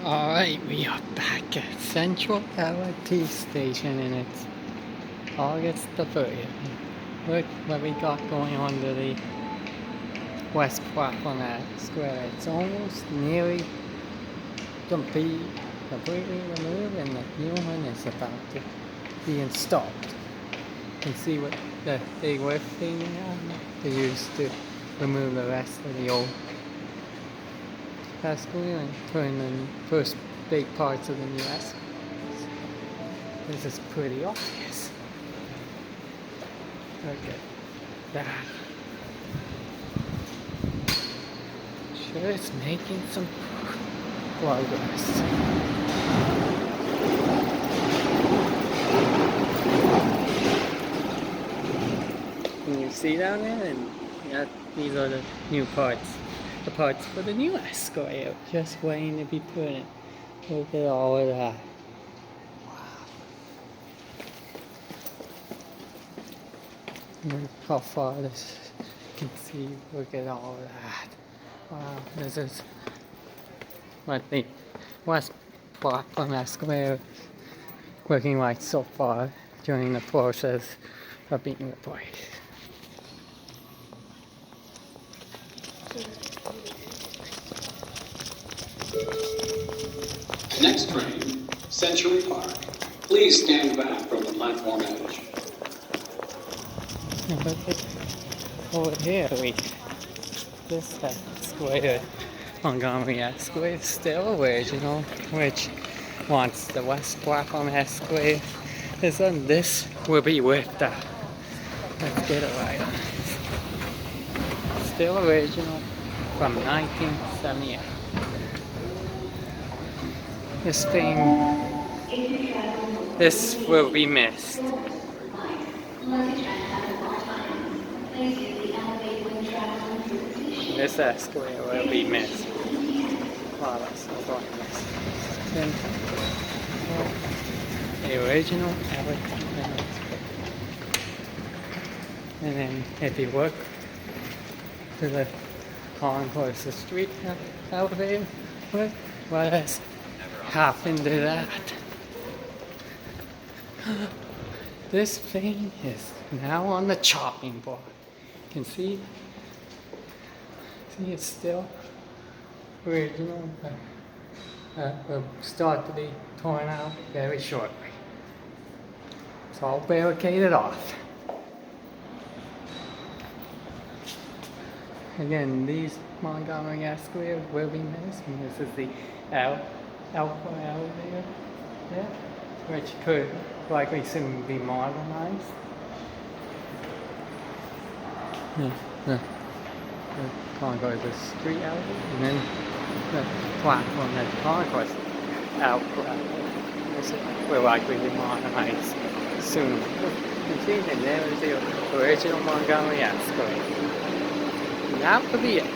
Alright, we are back at Central LRT Station and it's August the 30th. Look what we got going on to the West Platform Escalator. It's almost nearly completely removed and the new one is about to be installed. You can see what the big lift thing they used to remove the rest of the old escalator and put in the first big parts of the new escalators. This is pretty obvious. Look at that. Sure, it's making some progress. Can you see down there? And yeah, these are the new parts. The parts for the new escalator, just waiting to be put in. Look at all of that. Wow. Look how far this you can see. Look at all of that. Wow, this is what the West Platform Escalator looking like so far during the process of being replaced. Next train, Century Park. Please stand back from the platform edge. Over here, this escalator, Montgomery Escalator, is still original, which once the West Platform Escalator is on, this will be with the, let's get it right, still original from 1978. This thing, this will be missed. This escalator will be missed. Wow, that's so going missed. The original escalator. And then if you look to the Concourse, the street elevator, look what has happened to that. This thing is now on the chopping block. You can see it's still original, but will start to be torn out very shortly. It's all barricaded off. Again, these Montgomery escalators will be missed, and this is the Alpha elevator there, which could likely soon be modernized. The Concourse is street elevator, and then the platform at Concourse Alpha will likely be modernized soon. You see, and there is the original Montgomery escalator. And that would be it.